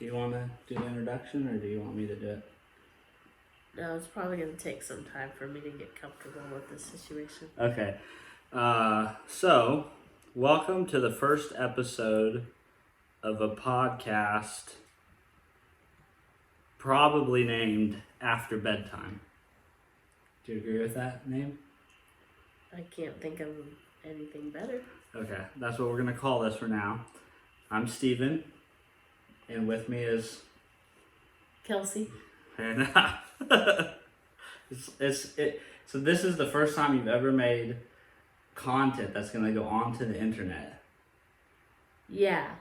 Do you want to do the introduction, or do you want me to do it? No, it's probably going to take some time for me to get comfortable with this situation. Okay. So, welcome to the first episode of a podcast probably named after Bedtime. Do you agree with that name? I can't think of anything better. Okay, that's what we're going to call this for now. I'm Stevan, and with me is... Kelsey. And so this is the first time you've ever made content that's going to go onto the internet. Yeah,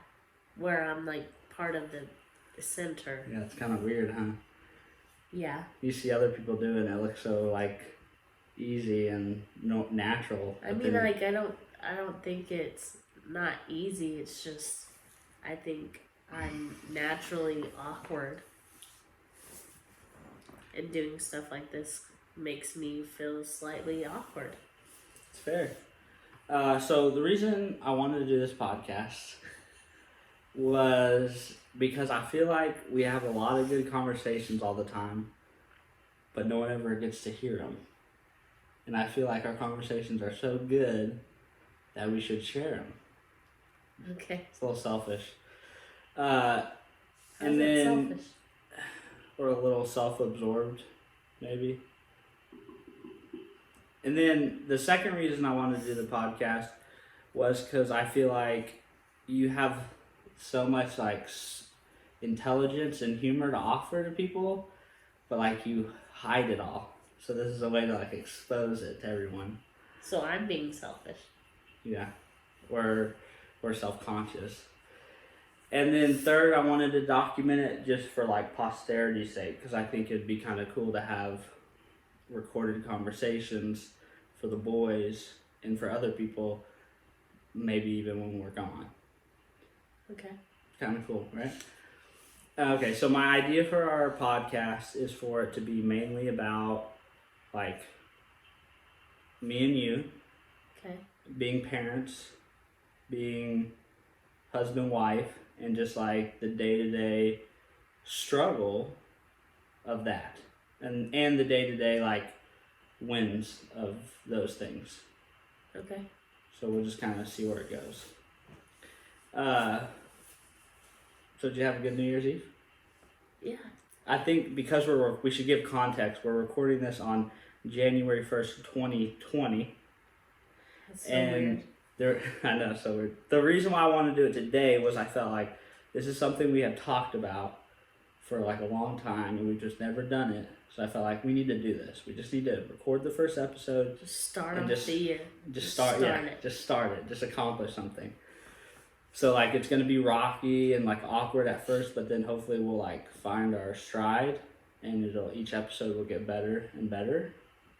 where I'm like part of the center. Yeah, it's kind of weird, huh? Yeah. You see other people do it and it looks so like easy and natural. I mean, like I don't think it's not easy. It's just I think I'm naturally awkward. And doing stuff like this makes me feel slightly awkward. It's fair. So the reason I wanted to do this podcast was because I feel like we have a lot of good conversations all the time, but no one ever gets to hear them. And I feel like our conversations are so good that we should share them. Okay. It's a little selfish. How's that selfish? Or a little self-absorbed, maybe. And then the second reason I wanted to do the podcast was because I feel like you have so much like intelligence and humor to offer to people, but like you hide it all. So this is a way to like expose it to everyone. So I'm being selfish. Yeah, or self-conscious. And then third, I wanted to document it just for like posterity's sake, because I think it'd be kind of cool to have recorded conversations for the boys and for other people, maybe even when we're gone. Okay. Kind of cool, right? Okay, so my idea for our podcast is for it to be mainly about like me and you, okay, being parents, being husband, wife, and just like the day-to-day struggle of that, and the day-to-day like wins of those things. Okay. So we'll just kind of see where it goes. So did you have a good New Year's Eve? Yeah. I think because we should give context. We're recording this on January 1st, 2020. That's so weird. I know, so weird. The reason why I wanted to do it today was I felt like this is something we have talked about for like a long time, and we've just never done it. So I felt like we need to do this. We just need to record the first episode. Just start off the year. Just start it. Just accomplish something. So like it's gonna be rocky and like awkward at first, but then hopefully we'll like find our stride, and each episode will get better and better.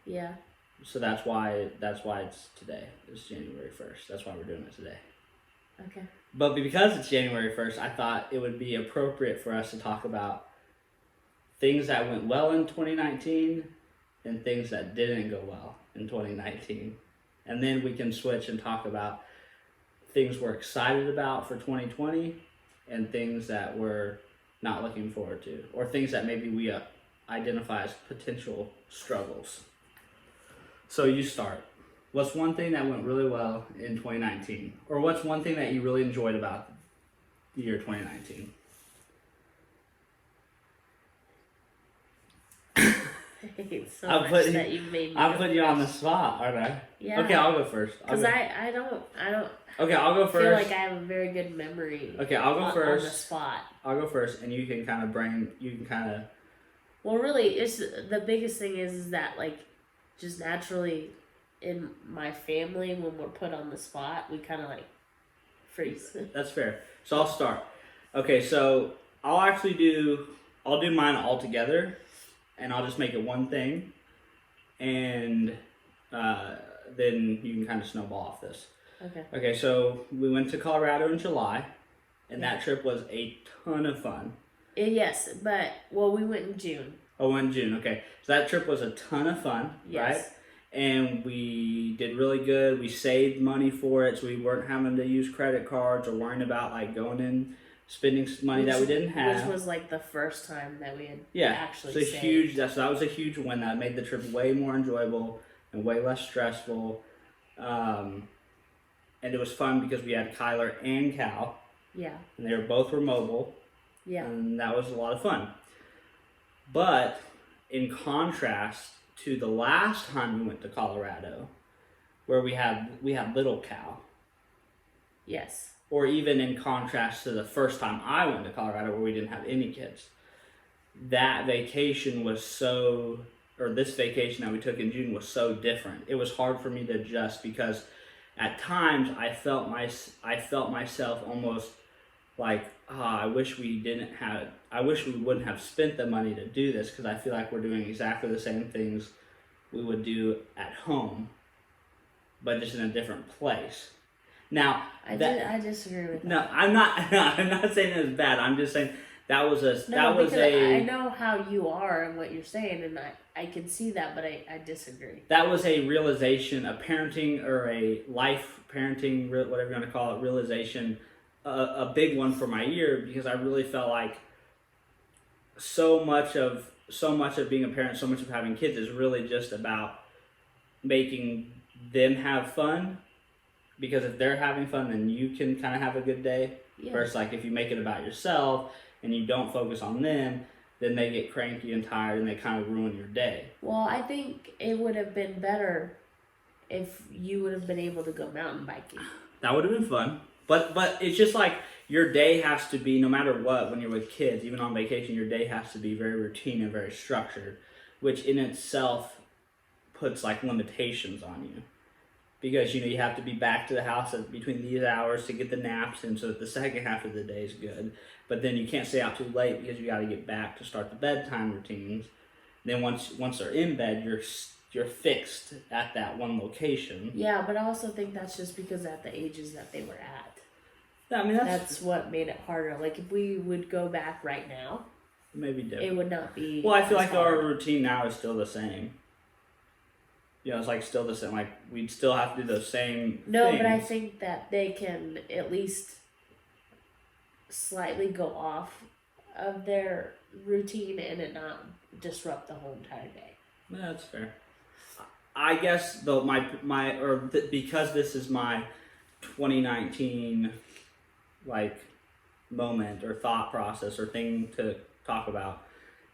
Yeah. So that's why it's today. It's January 1st. That's why we're doing it today. Okay. But because it's January 1st, I thought it would be appropriate for us to talk about things that went well in 2019 and things that didn't go well in 2019. And then we can switch and talk about things we're excited about for 2020 and things that we're not looking forward to, or things that maybe we identify as potential struggles. So you start. What's one thing that went really well in 2019? Or what's one thing that you really enjoyed about the year 2019? I'm putting you on the spot, aren't I? Yeah. Okay, I'll go first. Because I don't. Okay, I'll go first. I feel like I have a very good memory. Okay, I'll go first. On the spot. I'll go first, and you can kind of Well, really, it's the biggest thing is that like, just naturally, in my family, when we're put on the spot, we kind of like freeze. That's fair. So I'll start. Okay, so I'll do mine all together, and I'll just make it one thing, and then you can kind of snowball off this. Okay. Okay, so we went to Colorado in July, and that trip was a ton of fun. Yes, but we went in June. Oh, in June. Okay, so that trip was a ton of fun, yes. Right? And we did really good. We saved money for it, so we weren't having to use credit cards or worrying about like going in spending money that we didn't have. Which was like the first time that we had actually so saved. huge. That was a huge win. That made the trip way more enjoyable and way less stressful. And it was fun because we had Kyler and Cal. Yeah. And they were mobile. Yeah. And that was a lot of fun. But in contrast to the last time we went to Colorado, where we had little Cal. Yes. Or even in contrast to the first time I went to Colorado where we didn't have any kids. That vacation was this vacation that we took in June was so different. It was hard for me to adjust because at times I felt myself almost like, I wish we wouldn't have spent the money to do this, because I feel like we're doing exactly the same things we would do at home, but just in a different place. Now, I disagree with that. No, I'm not saying it was bad. I'm just saying I know how you are and what you're saying, and I can see that, but I disagree. That was a realization, a parenting or a life parenting, whatever you want to call it, realization, a big one for my year, because I really felt like so much of being a parent, so much of having kids is really just about making them have fun. Because if they're having fun, then you can kind of have a good day. Yeah. Versus like if you make it about yourself and you don't focus on them, then they get cranky and tired and they kind of ruin your day. Well, I think it would have been better if you would have been able to go mountain biking. That would have been fun. But it's just like your day has to be, no matter what, when you're with kids, even on vacation, your day has to be very routine and very structured, which in itself puts like limitations on you. Because, you have to be back to the house between these hours to get the naps in so that the second half of the day is good. But then you can't stay out too late because you got to get back to start the bedtime routines. Then once they're in bed, you're fixed at that one location. Yeah, but I also think that's just because at the ages that they were at. Yeah, I mean, that's what made it harder. Like, if we would go back right now, maybe different. It would not be. Well, I feel like our routine now is still the same. It's like still the same. Like, we'd still have to do those same things. But I think that they can at least slightly go off of their routine and it not disrupt the whole entire day. Yeah, that's fair. I guess though because this is my 2019 like moment or thought process or thing to talk about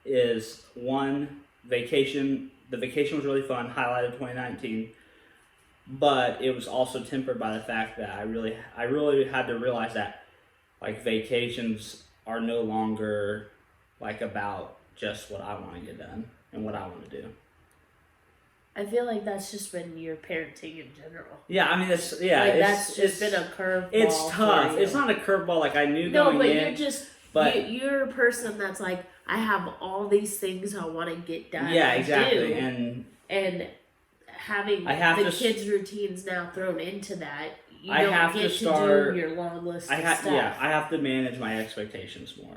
is one, vacation. The vacation was really fun, highlighted 2019, but it was also tempered by the fact that I really had to realize that like vacations are no longer like about just what I want to get done and what I want to do. I feel like that's just been your parenting in general. Yeah, I mean, that's been a curveball. It's tough. It's not a curveball like I knew going in. You're a person that's like, I have all these things I want to get done. Yeah, exactly. And having the kids' routines now thrown into that, you don't get to do your long list of stuff. Yeah, I have to manage my expectations more.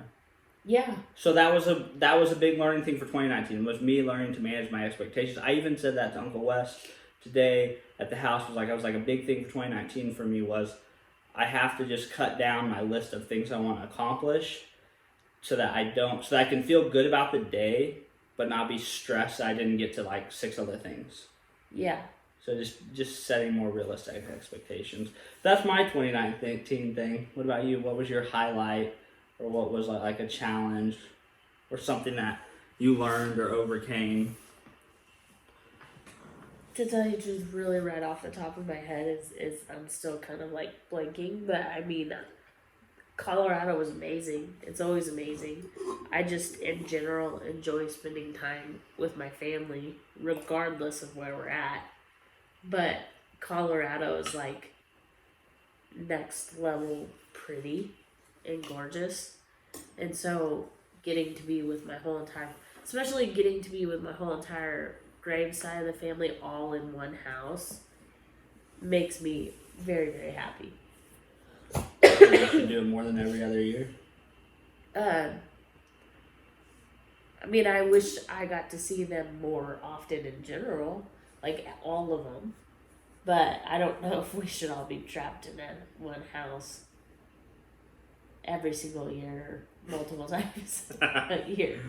Yeah. So that was a big learning thing for 2019, was me learning to manage my expectations. I even said that to Uncle Wes today at the house. I was like, a big thing for 2019 for me was I have to just cut down my list of things I want to accomplish so that I can feel good about the day, but not be stressed that I didn't get to like 6 other things. Yeah. So just setting more realistic expectations. That's my 2019 thing. What about you? What was your highlight, or what was like a challenge or something that you learned or overcame? To tell you just really right off the top of my head is I'm still kind of like blanking, but I mean, Colorado was amazing. It's always amazing. I just, in general, enjoy spending time with my family, regardless of where we're at. But Colorado is like next level pretty and gorgeous. And so getting to be with my whole entire Graves side of the family all in one house makes me very, very happy. You can do it more than every other year. I mean, I wish I got to see them more often in general, like all of them. But I don't know if we should all be trapped in that one house. every single year, multiple times a year.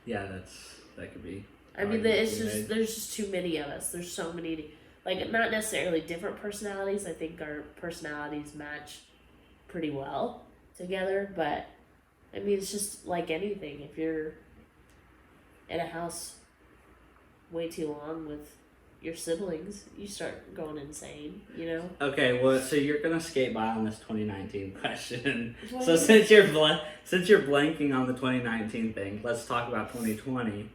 Yeah, that could be. I mean, there's just too many of us. There's so many, like, not necessarily different personalities. I think our personalities match pretty well together, but I mean, it's just like anything. If you're in a house way too long with your siblings, you start going insane, you know? Okay, well, so you're gonna skate by on this 2019 question. What? So since you're blanking on the 2019 thing, let's talk about 2020.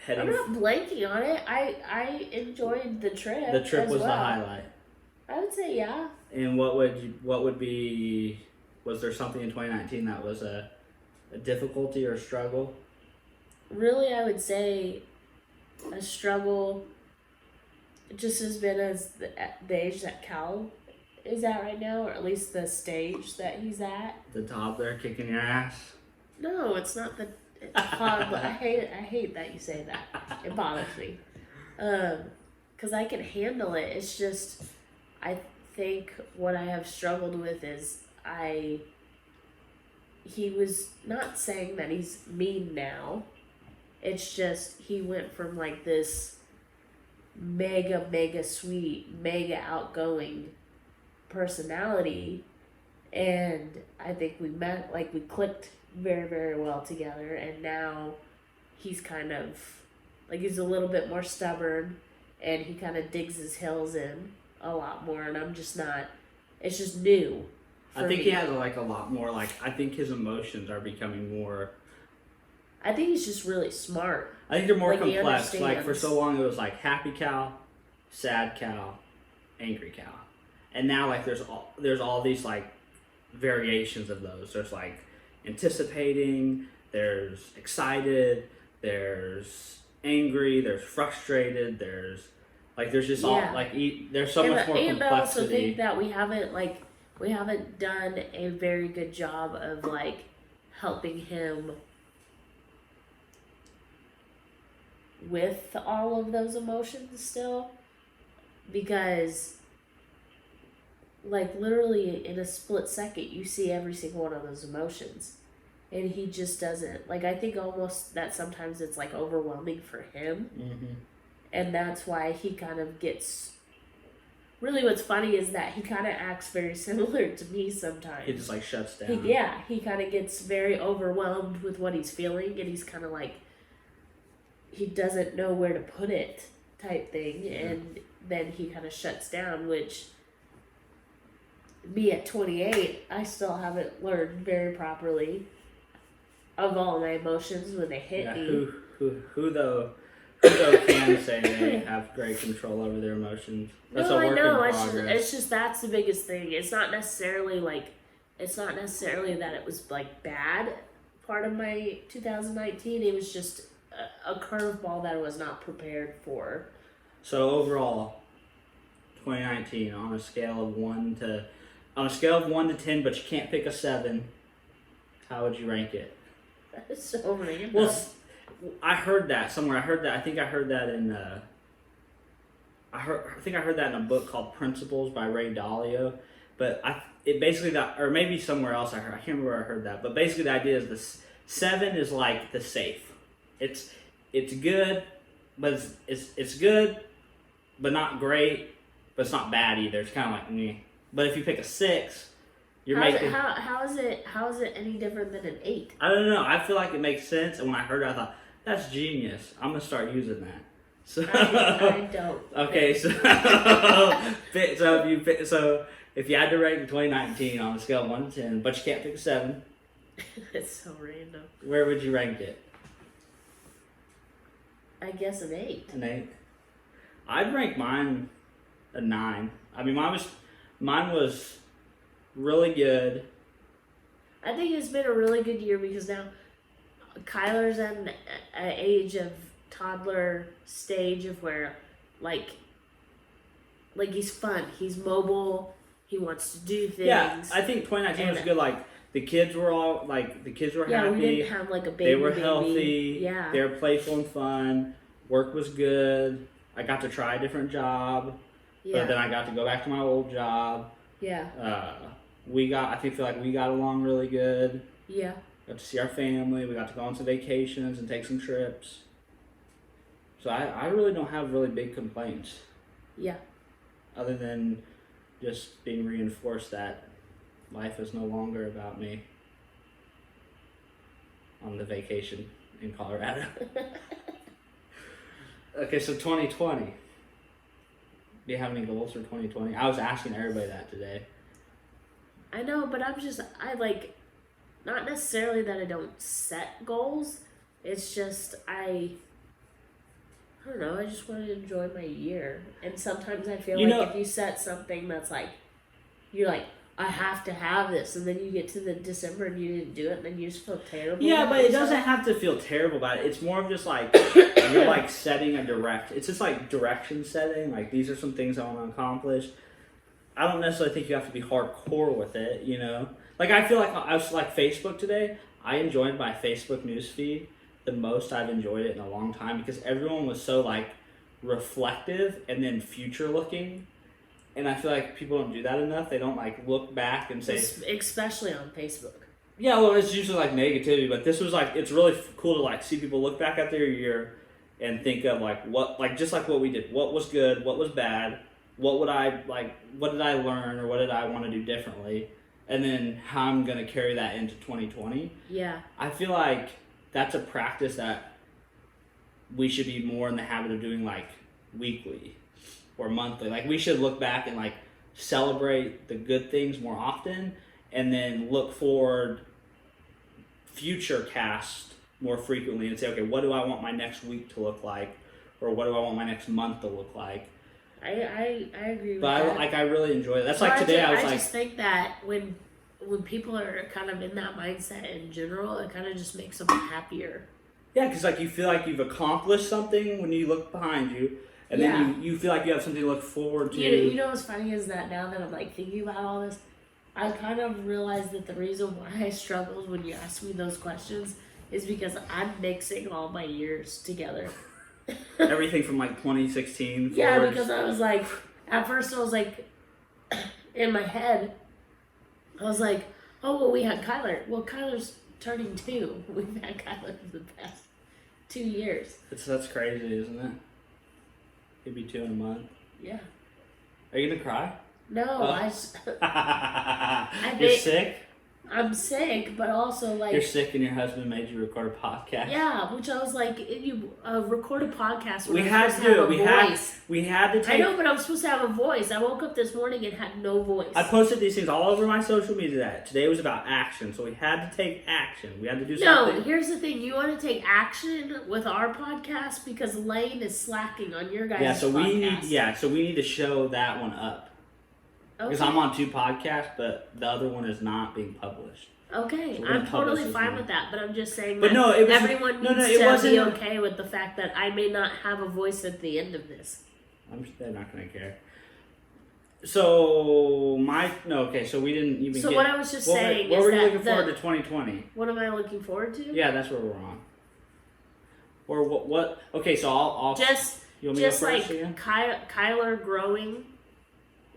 I'm not blanking on it. I enjoyed the trip. The trip was well. the highlight. I would say yeah. And what would be? Was there something in 2019 that was a difficulty or a struggle? Really, I would say a struggle just has been as the age that Cal is at right now, or at least the stage that he's at. The toddler kicking your ass? No, it's not the toddler. I hate that you say that. It bothers me. 'Cause I can handle it. It's just, I think what I have struggled with is he was not saying that he's mean now. It's just he went from like this mega sweet, mega outgoing personality, and I think we clicked very, very well together, and now he's kind of like, he's a little bit more stubborn, and he kind of digs his heels in a lot more, and I'm just not, it's just new. I think he has like a lot more, like, I think his emotions are becoming more. I think he's just really smart. I think they're more Like, he complex. Like, understands. for so long it was like happy cow, sad cow, angry cow. And now, like, there's all these like variations of those. There's like anticipating, there's excited, there's angry, there's frustrated, there's just all like there's so much more complexity. And I also think that we haven't done a very good job of like helping him with all of those emotions still, because like literally in a split second you see every single one of those emotions, and he just doesn't, like, I think almost that sometimes it's like overwhelming for him. Mm-hmm. And that's why he kind of gets, really what's funny is that he kind of acts very similar to me sometimes. He just like shuts down. He kind of gets very overwhelmed with what he's feeling, and he's kind of like, he doesn't know where to put it type thing. Yeah. And then he kind of shuts down, which me at 28, I still haven't learned very properly of all my emotions when they hit me. Who though can say they have great control over their emotions? That's no, a work I know. in progress. It's just that's the biggest thing. It's not necessarily that it was like bad part of my 2019. It was just a curveball that I was not prepared for. So overall, 2019 on a scale of 1 to 10, but you can't pick a 7. How would you rank it? That's so random. Well, I heard that somewhere. I think I heard that in I heard that in a book called Principles by Ray Dalio. But it basically got, or maybe somewhere else I can't remember where I heard that. But basically the idea is this 7 is like the safe. It's good, but it's good, but not great, but it's not bad either. It's kind of like me. But if you pick a 6, you're making. How is it any different than an 8? I don't know. I feel like it makes sense, and when I heard it, I thought that's genius. I'm gonna start using that. So I don't. Okay, so if you had to rate in 2019 on a scale of 1 to 10, but you can't pick a 7, It's so random. where would you rank it? I guess an 8. An 8. I'd rank mine a 9. I mean, mine was really good. I think it's been a really good year because now Kyler's at an age of toddler stage of where like he's fun, he's mobile, he wants to do things. Yeah, I think 2019 was good. Like the kids were happy. We didn't have like a baby. They were healthy. Yeah, they were playful and fun. Work was good. I got to try a different job, but then I got to go back to my old job. Yeah. feel like we got along really good. Yeah. Got to see our family. We got to go on some vacations and take some trips. So I really don't have really big complaints. Yeah. Other than just being reinforced that life is no longer about me on the vacation in Colorado. Okay, so 2020. Do you have any goals for 2020? I was asking everybody that today. I know, but I like, not necessarily that I don't set goals. It's just, I don't know, I just want to enjoy my year. And sometimes I feel if you set something that's like, you're like, I have to have this, and then you get to the December and you didn't do it, and then you just feel terrible. Yeah, but it doesn't have to feel terrible about it. It's more of just like, you're like setting it's just like direction setting. Like, these are some things I want to accomplish. I don't necessarily think you have to be hardcore with it, you know? Like, I feel like I was like Facebook today. I enjoyed my Facebook newsfeed the most I've enjoyed it in a long time because everyone was so like reflective and then future looking. And I feel like people don't do that enough. They don't like look back and say, especially on Facebook. Yeah, well, it's usually like negativity, but this was like, it's really cool to like see people look back at their year and think of like just like what we did. What was good? What was bad? What did I learn or what did I want to do differently? And then how I'm going to carry that into 2020. Yeah. I feel like that's a practice that we should be more in the habit of doing like weekly or monthly. Like, we should look back and like celebrate the good things more often and then look forward, future cast more frequently and say, okay, what do I want my next week to look like? Or what do I want my next month to look like? I agree with that. But I really enjoy it. That's like today I just think that when people are kind of in that mindset in general, it kind of just makes them happier. Yeah, because like you feel like you've accomplished something when you look behind you. And then you feel like you have something to look forward to. You know what's funny is that now that I'm like thinking about all this, I kind of realized that the reason why I struggled when you asked me those questions is because I'm mixing all my years together. Everything from like 2016 Yeah, forward. because I was like, at first I was like, in my head, I was like, oh, well, we had Kyler. Well, Kyler's turning 2. We've had Kyler for the past 2 years. That's crazy, isn't it? He'd be 2 in a month. Yeah. Are you gonna cry? No, You're sick? I'm sick, but also like... You're sick and your husband made you record a podcast? Yeah, which I was like, you record a podcast we had to do it. We had to take... I know, but I'm supposed to have a voice. I woke up this morning and had no voice. I posted these things all over my social media that today was about action, so we had to take action. We had to do something. No, here's the thing. You want to take action with our podcast because Lane is slacking on your guys' podcast. So we need to show that one up. Because I'm on 2 podcasts, but the other one is not being published. Okay, So I'm totally fine with that, but I'm just saying but that it was, everyone needs to be okay with the fact that I may not have a voice at the end of this. They're not going to care. So, so we didn't even what I was just saying what is were you looking forward to 2020? What am I looking forward to? Yeah, that's where we're on. Or what okay, so I'll just you want me just to go first like again? Kyler growing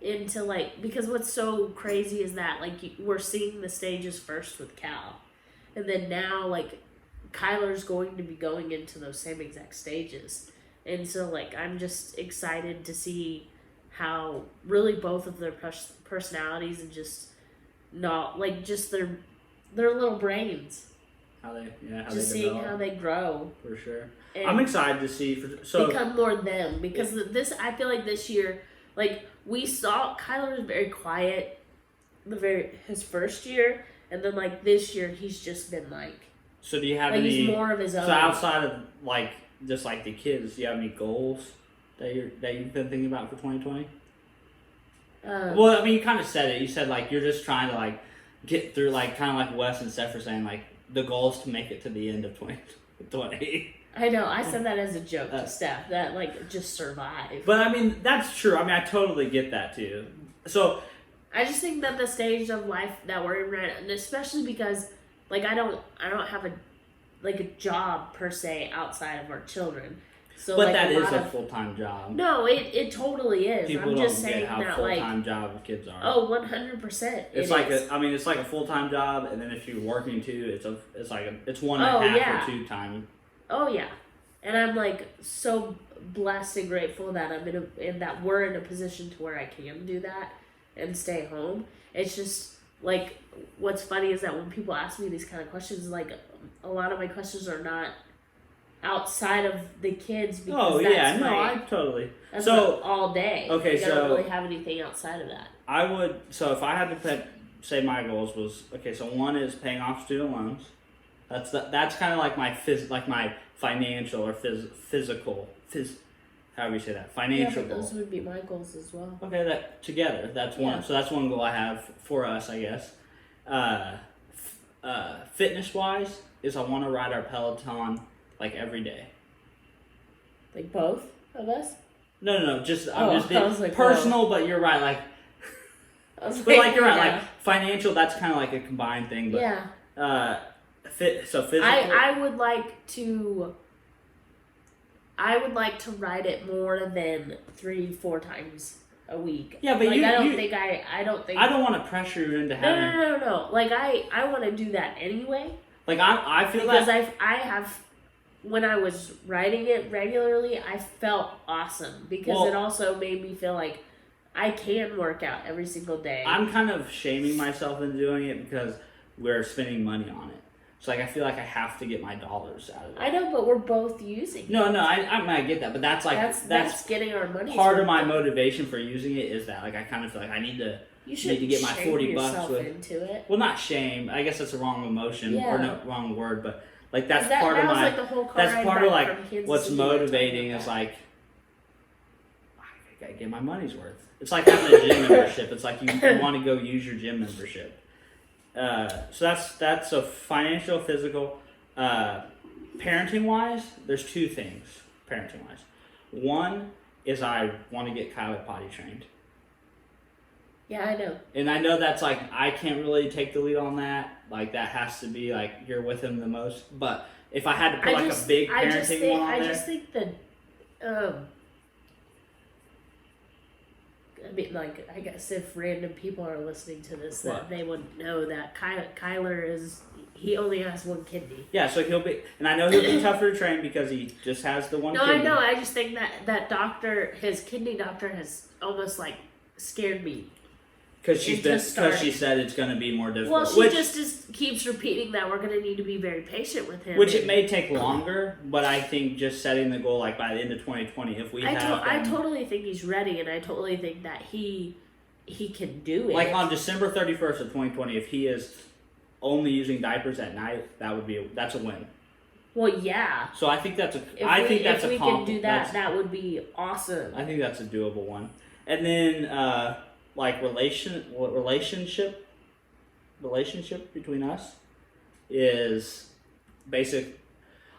into like, because what's so crazy is that like we're seeing the stages first with Cal, and then now like Kyler's going to be going into those same exact stages, and so like I'm just excited to see how really both of their personalities and just not like just their little brains, how they seeing how they grow for sure. I'm excited to see become more them, because this I feel like this year, like we saw Kyler was very quiet his first year, and then like this year he's just been like. So do you have like any? He's more of his own. So outside of like just like the kids, do you have any goals that you've been thinking about for 2020? Well, I mean, you kind of said it. You said like you're just trying to like get through, like kind of like Wes and Steph were saying, like the goal is to make it to the end of 2020. I know. I said that as a joke to Steph. That like just survive. But I mean, that's true. I mean, I totally get that too. So I just think that the stage of life that we're in right now, and especially because like I don't have a job per se outside of our children. So, but like, that is lot a of- full-time job. No, it totally is. People I'm don't just get saying how that, full-time job kids are. Oh, 100%. It's it's like a full-time job, and then if you're working too, it's one and a Oh, half yeah. or 2 time. Oh yeah, and I'm like so blessed and grateful that that we're in a position to where I can do that and stay home. It's just like what's funny is that when people ask me these kind of questions, like a lot of my questions are not outside of the kids because I totally. That's so all day. Okay, I don't really have anything outside of that. I would. So if I had to say my goals was okay. So one is paying off student loans. That's kind of like my my financial or physical however you say that, financial but those goal. would be my goals as well. Okay, that together, that's one. So that's one goal I have for us, I guess. Fitness wise, is I want to ride our Peloton like every day. Like both of us? No. Just I was like, personal, but you're right. Like, but you're right. Like financial, that's kind of like a combined thing. But yeah. Physical. I would like to ride it more than 3-4 times a week. Yeah, but like, I don't think I don't want to pressure you into having. No. Like I want to do that anyway. Like I feel because that I have when I was riding it regularly, I felt awesome because it also made me feel like I can work out every single day. I'm kind of shaming myself into doing it because we're spending money on it. So like I feel like I have to get my dollars out of it. I know, but we're both using it. No, I get that, but that's like that's getting our money. Part of my motivation for using it is that like I kind of feel like I need to get my $40 with into it. Well, not shame. I guess that's the wrong emotion or wrong word, but like that's that part of my. Like the whole car that's part of like what's City motivating is like I gotta get my money's worth. It's like having a gym membership. It's like you want to go use your gym membership. So that's so financial, physical, parenting wise. There's 2 things parenting wise. One is I want to get Kyler potty trained. Yeah, I know. And I know that's like I can't really take the lead on that. Like that has to be like you're with him the most. But if I had to put a big parenting one on there, I just think that. I mean, like, I guess if random people are listening to this, that they would know that Kyler he only has 1 kidney. Yeah, so he'll be, and I know he'll be tougher to train because he just has the 1 kidney. No, I know. I just think that doctor, his kidney doctor, has almost like scared me. Because she said it's going to be more difficult. Well, she just keeps repeating that we're going to need to be very patient with him. Which it may take longer, but I think just setting the goal like by the end of 2020, if we I totally think he's ready, and I totally think that he can do it. Like on December 31st of 2020, if he is only using diapers at night, that's a win. Well, yeah. So I think that's a if we can do that, that would be awesome. I think that's a doable one. And then like relationship between us is basic.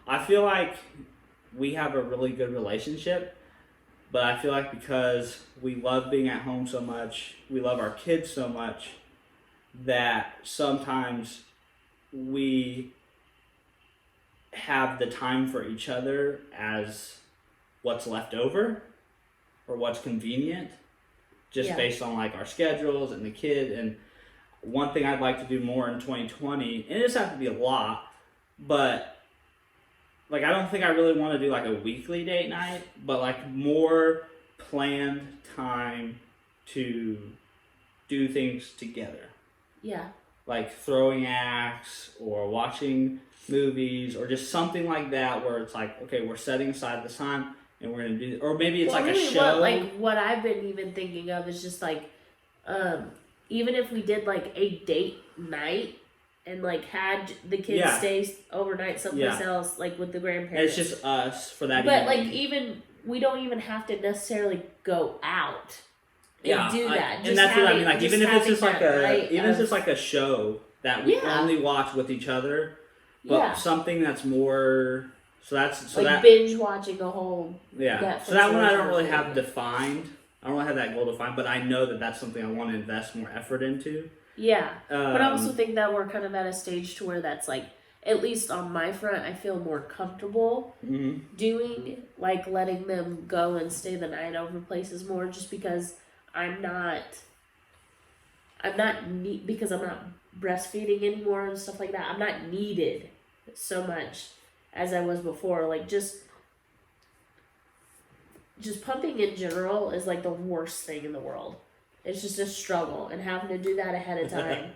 I feel like we have a really good relationship, but I feel like because we love being at home so much, we love our kids so much, that sometimes we have the time for each other as what's left over or what's convenient. Just based on like our schedules and the kid. And one thing I'd like to do more in 2020, and it doesn't have to be a lot, but like I don't think I really want to do like a weekly date night, but like more planned time to do things together. Yeah. Like throwing acts or watching movies or just something like that where it's like, okay, we're setting aside this time. And we're gonna do, or maybe it's a show. What I've been even thinking of is just like, even if we did like a date night and like had the kids stay overnight someplace else, like with the grandparents. It's just us for that. But evening. We don't even have to necessarily go out and do that. And that's what I mean. Like even if it's just like a show that we only watch with each other, but something that's more. So binge watching a whole. Yeah. Netflix so that one I don't really have defined. I don't really have that goal defined, but I know that that's something I want to invest more effort into. Yeah, but I also think that we're kind of at a stage to where that's like at least on my front, I feel more comfortable doing, like letting them go and stay the night over places more, just because I'm not because I'm not breastfeeding anymore and stuff like that. I'm not needed so much as I was before. Like just pumping in general is like the worst thing in the world. It's just a struggle, and having to do that ahead of time.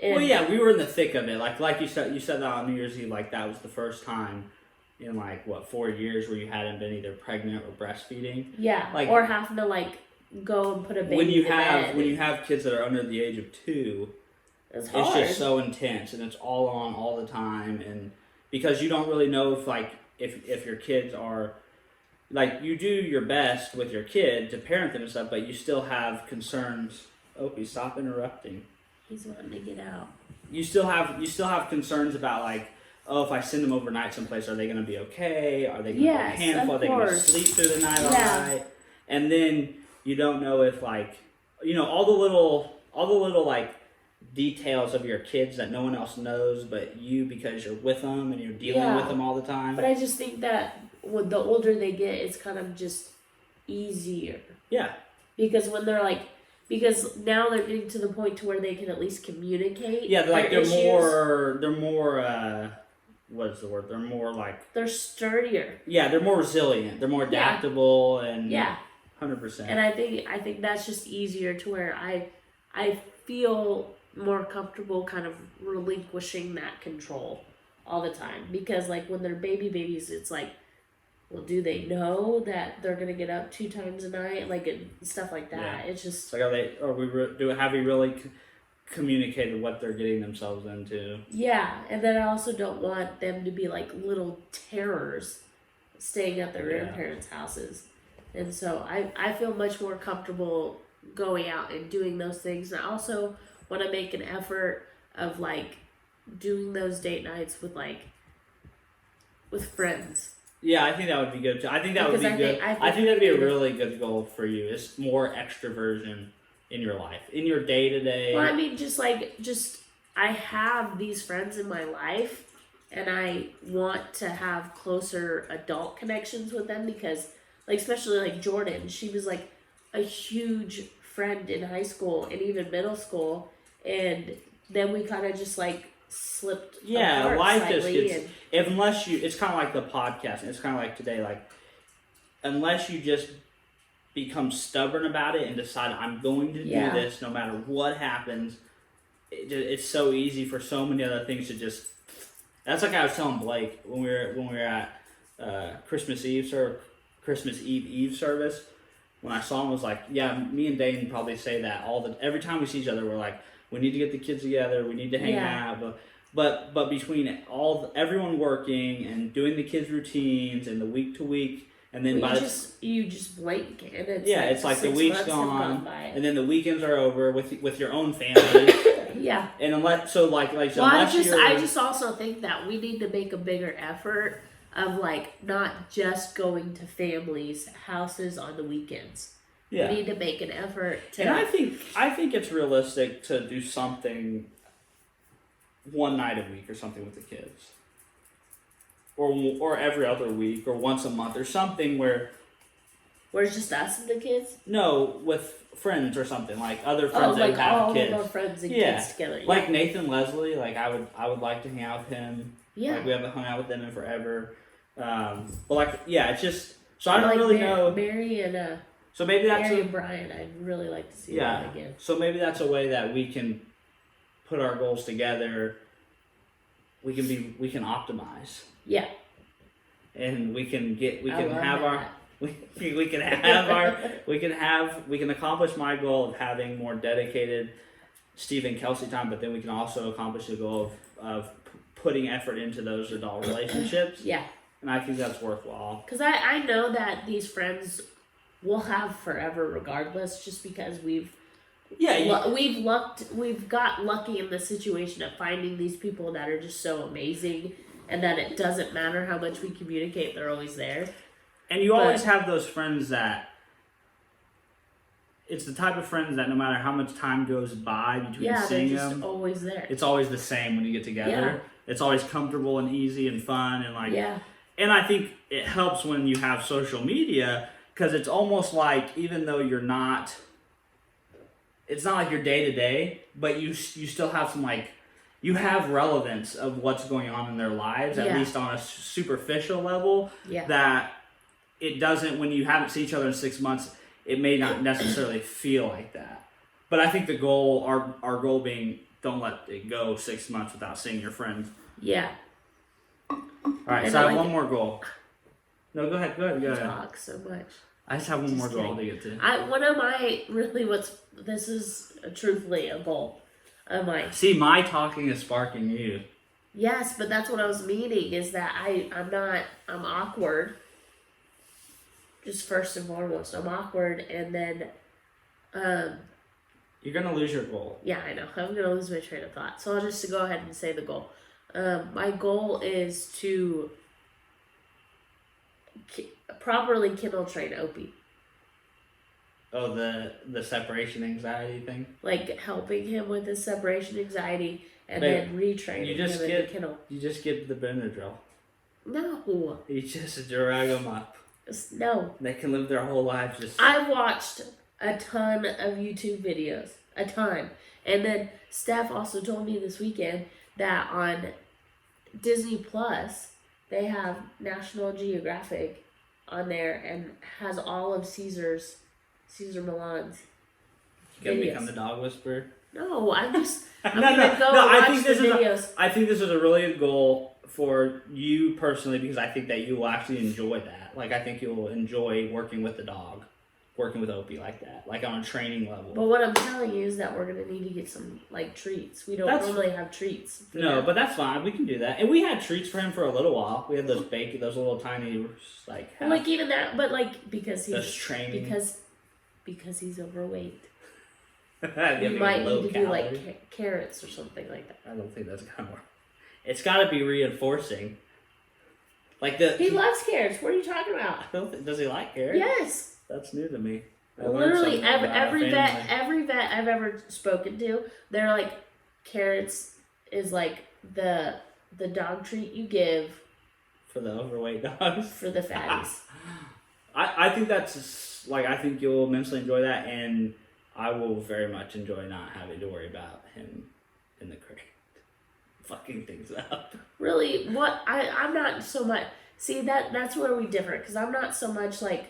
Well, yeah, we were in the thick of it. Like you said that on New Year's Eve, like that was the first time in 4 years where you hadn't been either pregnant or breastfeeding. Yeah, like, or having to like go and put a baby when you to bed. When you have kids that are under the age of 2, it's just so intense, and it's all on all the time, and because you don't really know if your kids are, like, you do your best with your kid to parent them and stuff, but you still have concerns. Opie, stop interrupting. He's wanting to get out. You still have concerns about, like, oh, if I send them overnight someplace, are they going to be okay? Are they going to be a handful? Are they going to sleep through the night all right? And then you don't know if, like, all the little like details of your kids that no one else knows but you, because you're with them and you're dealing with them all the time. But I just think that when the older they get, it's kind of just easier. Yeah. Because when they're like, because now they're getting to the point to where they can at least communicate. Yeah, they're more what is the word? They're more like, they're sturdier. Yeah, they're more resilient. They're more adaptable and 100%. And I think that's just easier to where I feel more comfortable kind of relinquishing that control all the time, because like when they're babies, it's like, well, do they know that they're gonna get up 2 times a night, like stuff like that? Yeah. It's just like, have we really communicated what they're getting themselves into? Yeah, and then I also don't want them to be like little terrors staying at their grandparents' houses, and so I feel much more comfortable going out and doing those things. And I also want to make an effort of like doing those date nights with friends. Yeah, I think that would be good too. I think that would be good. I think that'd be a really good goal for you. It's more extroversion in your life, in your day to day. Well, I mean, just I have these friends in my life, and I want to have closer adult connections with them, because, like, especially like Jordan, she was like a huge friend in high school and even middle school, and then we kind of just like slipped apart life just gets, unless you, it's kind of like the podcast, and it's kind of like today, like, unless you just become stubborn about it and decide, I'm going to do this no matter what happens, it's so easy for so many other things to just, that's like I was telling Blake when we were at Christmas Eve service, when I saw him, was like, yeah, me and Dane probably say that every time we see each other, we're like, we need to get the kids together, we need to hang out, but between everyone working and doing the kids' routines and the week to week, and then you just blink, and it's like the week's gone, and then the weekends are over with your own family. And I just also think that we need to make a bigger effort of like not just going to families' houses on the weekends. Yeah. We need to make an effort to. And I think it's realistic to do something one night a week or something with the kids, or every other week or once a month or something where it's just us and the kids. No, with friends or something, like other friends that have kids. More friends and kids together. Yeah. Like Nathan Leslie, like I would like to hang out with him. Yeah. Like we haven't hung out with them in forever. But like, it's just, so I don't really know. Mary and so maybe that's Mary and Brian. I'd really like to see that again. So maybe that's a way that we can put our goals together. We can optimize. Yeah. And we can accomplish my goal of having more dedicated Stevan Kelsey time, but then we can also accomplish the goal of putting effort into those adult relationships. Yeah. And I think that's worthwhile. Because I know that these friends will have forever regardless, just because we've got lucky in the situation of finding these people that are just so amazing, and that it doesn't matter how much we communicate, they're always there. And you always have those friends that, it's the type of friends that no matter how much time goes by between seeing them, always there. It's always the same when you get together. it's always comfortable and easy and fun and like. Yeah. And I think it helps when you have social media because it's almost like even though you're not, it's not like your day to day, but you still have some like, you have relevance of what's going on in their lives, at least on a superficial level. Yeah. That it doesn't, when you haven't seen each other in 6 months, it may not necessarily feel like that. But I think the goal, our goal being, don't let it go 6 months without seeing your friends. Yeah. All right, so I have one more goal. No, go ahead. You talk so much. I just have one more goal to get to. One of my, really this is truthfully a goal of mine. See, my talking is sparking you. Yes, but that's what I was meaning, is that I'm awkward. Just first and foremost, I'm awkward, and then, you're gonna lose your goal. Yeah, I know. I'm gonna lose my train of thought. So I'll just go ahead and say the goal. My goal is to properly kennel train Opie. Oh, the separation anxiety thing? Like helping him with his separation anxiety and Babe, then retraining him in the kennel. You just give the Benadryl. No. You just drag them up. No. They can live their whole lives just... I've watched a ton of YouTube videos. A ton. And then Steph also told me this weekend that on Disney Plus, they have National Geographic on there and has all of Caesar Milan's You gonna videos. become the dog whisperer? No, I'm gonna No, watch I think the videos. I think this is a really good goal for you personally because I think that you will actually enjoy that. Like, I think you'll enjoy working with the dog, working with Opie like that, like on a training level. But what I'm telling you is that we're gonna need to get some like treats. We don't normally have treats. No, but that's fine. We can do that. And we had treats for him for a little while. We had those those little tiny like. Like even that, but like because he's training because he's overweight. You might need to do like carrots or something like that. I don't think that's gonna work. It's got to be reinforcing. Like he loves carrots. What are you talking about? I don't think, does he like carrots? Yes. That's new to me. Literally every vet I've ever spoken to, they're like, carrots is like the dog treat you give for the overweight dogs, for the fatties. I think that's like, I think you'll immensely enjoy that, and I will very much enjoy not having to worry about him in the crate fucking things up. Really, I'm not so much. See, that's where we differ, because I'm not so much like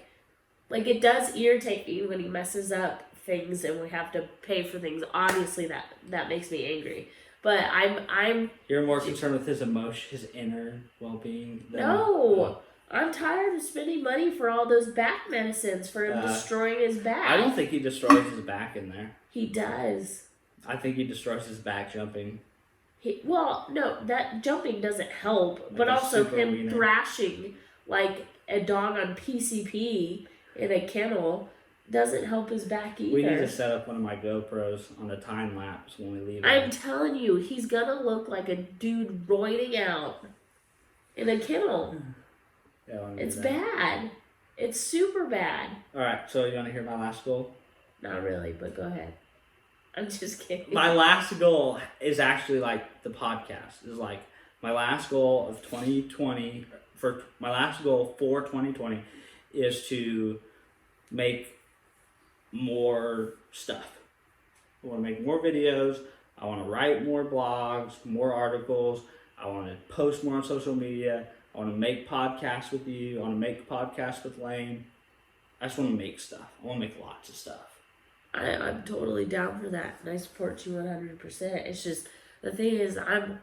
it does irritate me when he messes up things and we have to pay for things. Obviously, that makes me angry. But I'm. You're more concerned with his emotion, his inner well-being. No, I'm tired of spending money for all those back medicines for him destroying his back. I don't think he destroys his back in there. He does. I think he destroys his back jumping. No, that jumping doesn't help, but also him thrashing like a dog on PCP in a kennel doesn't help his back either. We need to set up one of my GoPros on a time lapse when we leave. I'm telling you, he's gonna look like a dude roiding out in a kennel. Yeah, it's bad. It's super bad. All right, so you want to hear my last goal? Not really, but go ahead. I'm just kidding. My last goal is actually like the podcast. Is like my last goal of 2020. My last goal for 2020 is to make more stuff. I want to make more videos. I want to write more blogs, more articles. I want to post more on social media. I want to make podcasts with you. I want to make podcasts with Lane. I just want to make stuff. I want to make lots of stuff. I'm totally down for that, and I support you 100%. It's just, the thing is, I'm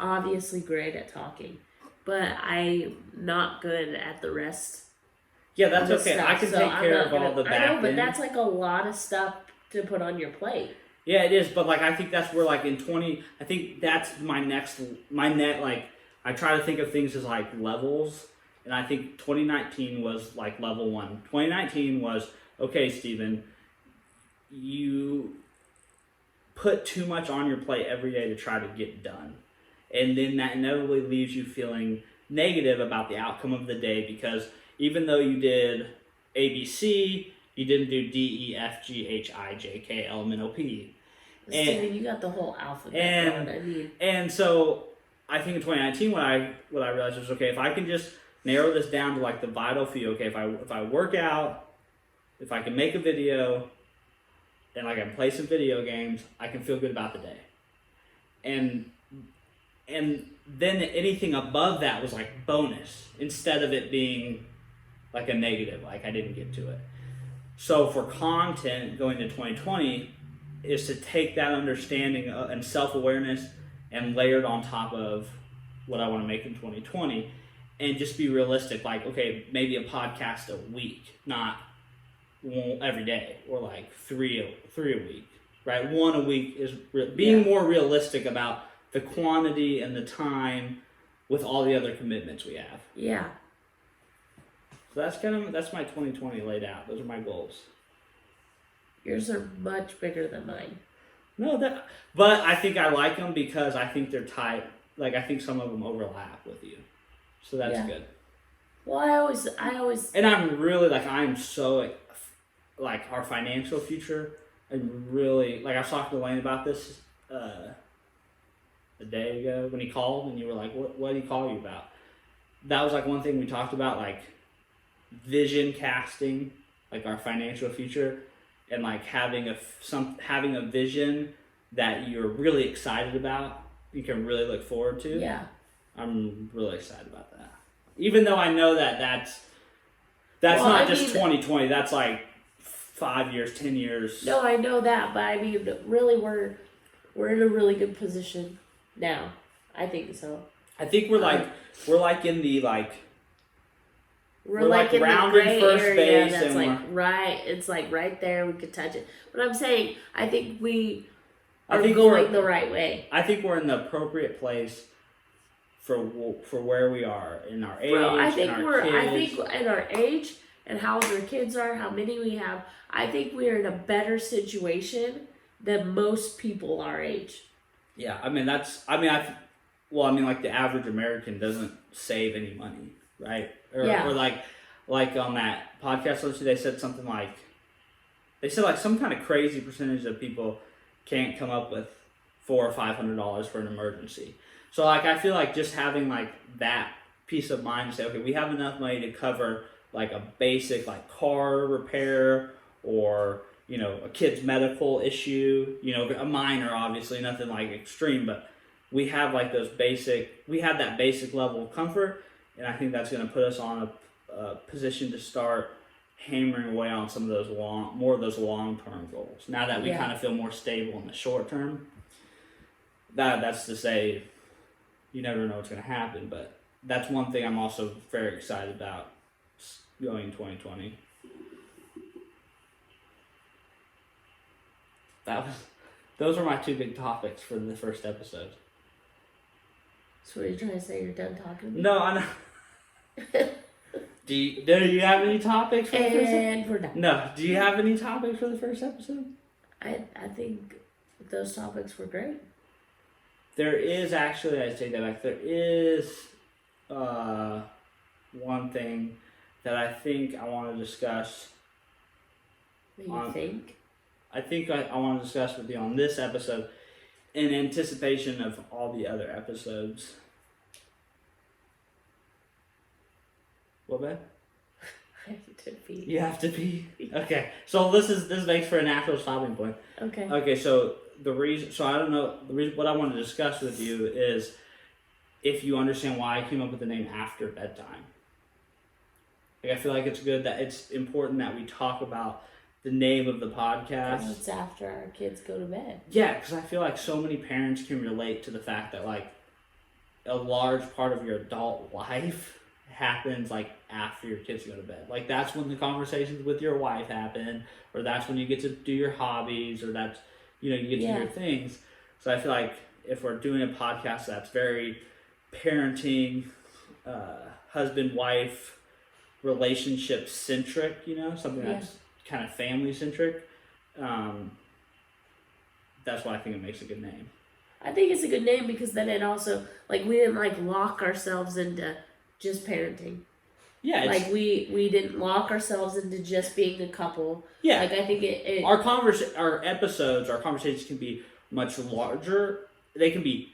obviously great at talking, but I'm not good at the rest. Yeah, that's okay. Stuff. I can take care of all the back end. I know, but that's like a lot of stuff to put on your plate. Yeah, it is, but like I think that's where like in I think that's like I try to think of things as like levels, and I think 2019 was like level 1. 2019 was, okay, Stevan, you put too much on your plate every day to try to get done. And then that inevitably leaves you feeling negative about the outcome of the day, because even though you did ABC, you didn't do D, E, F, G, H, I, J, K, L, M, N, O, P. Steven, you got the whole alphabet. And so I think in 2019 what I realized was, okay, if I can just narrow this down to like the vital few, okay, if I work out, if I can make a video, and like I can play some video games, I can feel good about the day. And then anything above that was like bonus, instead of it being like a negative, like I didn't get to it. So for content going to 2020 is to take that understanding and self-awareness and layer it on top of what I want to make in 2020, and just be realistic. Like, okay, maybe a podcast a week, not every day, or like three a week, right? One a week is being more realistic about the quantity and the time with all the other commitments we have. Yeah. So that's my 2020 laid out. Those are my goals. Yours are much bigger than mine. No, but I think I like them because I think they're tight. Like, I think some of them overlap with you, so that's good. Well, I always, and I'm really I'm so like our financial future. And really, like, I was talking to Lane about this a day ago when he called, and you were like, "What did he call you about?" That was like one thing we talked about, like vision casting, like our financial future, and like having a vision that you're really excited about, you can really look forward to. Yeah. I'm really excited about that. Even though I know that's not just 2020, that's like 5 years, 10 years. No, I know that, but I mean, really, we're in a really good position now. I think so. I think we're in the we're like in rounded the gray first area base, that's and like right. It's like right there. We could touch it. But I'm saying, I think we are going the right way. I think we're in the appropriate place for where we are in our age. Bro, I think kids. in our age and how old our kids are, how many we have. I think we are in a better situation than most people our age. Yeah, like the average American doesn't save any money, right? Or like on that podcast they said something like, some kind of crazy percentage of people can't come up with $400 or $500 for an emergency. So like, I feel like just having like that peace of mind to say, okay, we have enough money to cover like a basic like car repair, or a kid's medical issue, a minor, obviously nothing like extreme, but we have like that basic level of comfort, and I think that's going to put us on a position to start hammering away on some of those more of those long-term goals. Now that we kind of feel more stable in the short term, that's to say, you never know what's going to happen, but that's one thing I'm also very excited about going 2020. Those are my two big topics for the first episode. So what are you trying to say? You're done talking to me? No, I'm not. Do you have any topics for the first episode? And we're done. No. Do you have any topics for the first episode? I think those topics were great. There is actually, I take that back, there is one thing that I think I want to discuss. I think I want to discuss with you on this episode in anticipation of all the other episodes. What, babe? I have to pee. You have to pee? Okay. So this makes for a natural stopping point. Okay. Okay, so what I want to discuss with you is if you understand why I came up with the name After Bedtime. Like, I feel like it's important that we talk about the name of the podcast. Because it's after our kids go to bed. Yeah, because I feel like so many parents can relate to the fact that like a large part of your adult life happens like after your kids go to bed. Like, that's when the conversations with your wife happen, or that's when you get to do your hobbies, or that's, you get to do your things. So I feel like if we're doing a podcast that's very parenting, husband-wife, relationship centric, something that's kind of family centric, that's why I think it makes a good name. I think it's a good name because then it also, like, we didn't like lock ourselves into just parenting. Yeah, like we didn't lock ourselves into just being a couple. Yeah, like I think our conversations can be much larger. They can be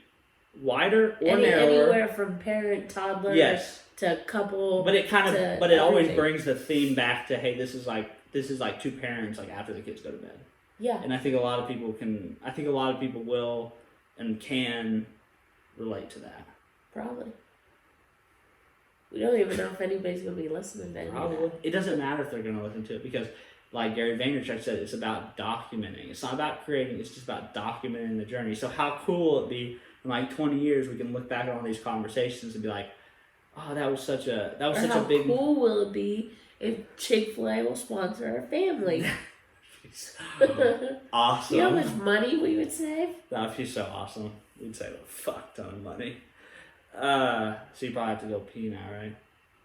wider or narrower. Anywhere from parent, toddler, yes, to couple. But it always everything. brings the theme back to, hey, this is like two parents like after the kids go to bed. Yeah. And I think a lot of people will and can relate to that. Probably. We don't even know if anybody's going to be listening to any of that. It doesn't matter if they're going to listen to it because, like Gary Vaynerchuk said, it's about documenting. It's not about creating. It's just about documenting the journey. So how cool will it be in like 20 years we can look back on all these conversations and be like, oh, that was such a big. How cool will it be if Chick-fil-A will sponsor our family? Awesome. You know how much money we would save? That would be so awesome. We'd save a fuck ton of money. So you probably have to go pee now, right?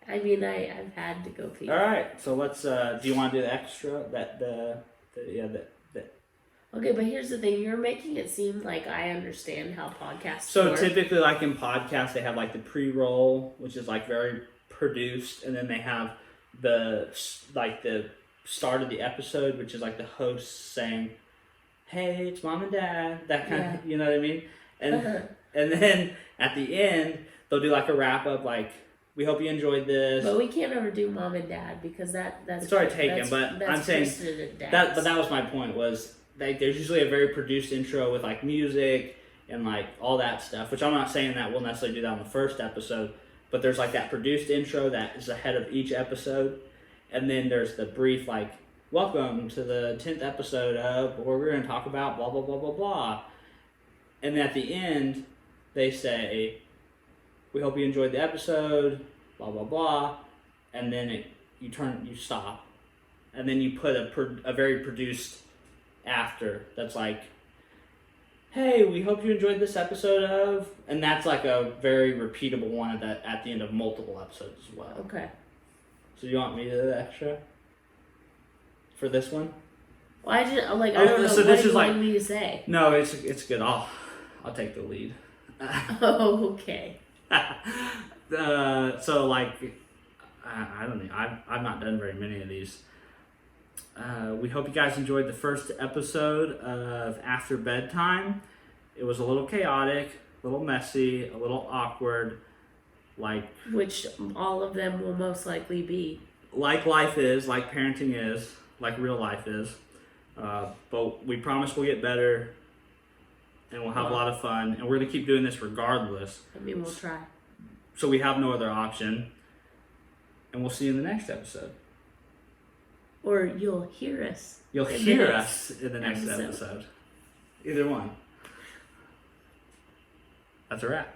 I mean, I've had to go pee. All right, so let's. Do you want to do the extra? Okay, but here's the thing: you're making it seem like I understand how podcasts So work. typically, like in podcasts, they have like the pre-roll, which is like very produced, and then they have the start of the episode, which is like the host saying, "Hey, it's mom and dad," that kind of, you know what I mean? And and then at the end, they'll do like a wrap up, like, "We hope you enjoyed this." But we can't ever do mom and dad because that's it's already taken. But I'm saying that. But that was my point. Was there's usually a very produced intro with like music and like all that stuff. Which I'm not saying that we'll necessarily do that on the first episode, but there's like that produced intro that is ahead of each episode, and then there's the brief like, "Welcome to the 10th episode of where we're going to talk about blah blah blah blah blah," and at the end they say, "We hope you enjoyed the episode, blah, blah, blah," and then you stop, and then you put a very produced after that's like, "Hey, we hope you enjoyed this episode of," and that's like a very repeatable one at the end of multiple episodes as well. Okay. So you want me to do the extra for this one? Well, I don't know what you want me to say. No, it's good. I'll take the lead. Okay. So like, I don't know. I've not done very many of these. We hope you guys enjoyed the first episode of After Bedtime. It was a little chaotic, a little messy, a little awkward, which all of them will most likely be. Like life is, like parenting is, like real life is. But we promise we'll get better. And we'll have a lot of fun, and we're going to keep doing this regardless. I mean, we'll try. So we have no other option, and we'll see you in the next episode. Or you'll hear us. You'll hear us in the next episode. Either one. That's a wrap.